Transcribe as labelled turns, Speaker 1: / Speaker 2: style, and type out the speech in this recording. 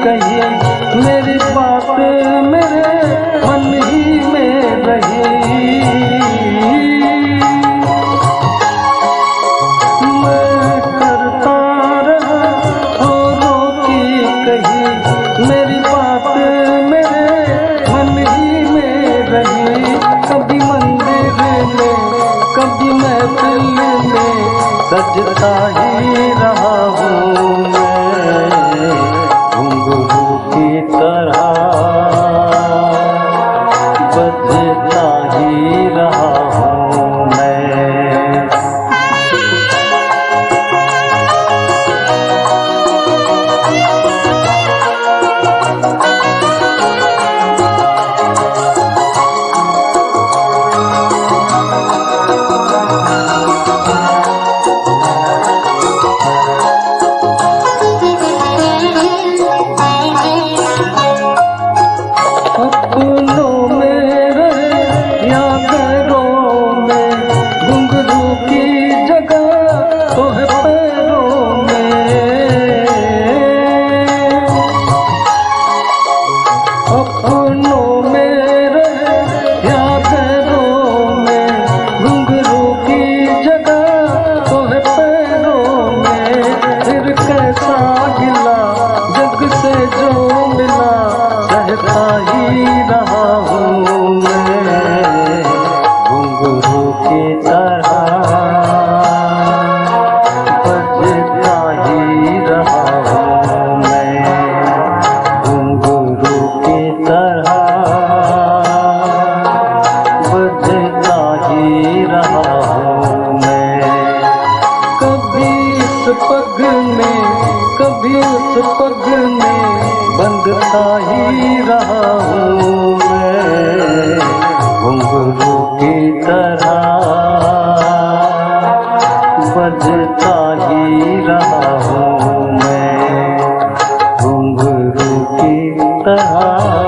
Speaker 1: कही, मेरी बात मेरे मन ही में रही। मैं करता रहा औरों की कही, मेरी बात मेरे मन ही में रही। कभी मंदिर में कभी महफिल में सजता ही रहा हूँ मैं, घुंघरू की तरह बजता ही रहा हूँ मैं। अपनों में रहे या गैरों में, घुंघरू की जगह तो है पैरों में। अपनों में रहे या गैरों में, घुंघरू की जगह तो है पैरों में। फिर कैसा गिला जग से जो मिला, सहता ही रहा हूँ मैं, घुंघरू की तरह बजता ही रहा हूँ मैं, घुंघरू की तरह बजता ही रहा हूँ मैं। कभी इस पग में कभी उस पग में बंधता ही रहा हूँ मैं, घुंघरू की तरह बजता ही रहा हूँ मैं, घुंघरू की तरह।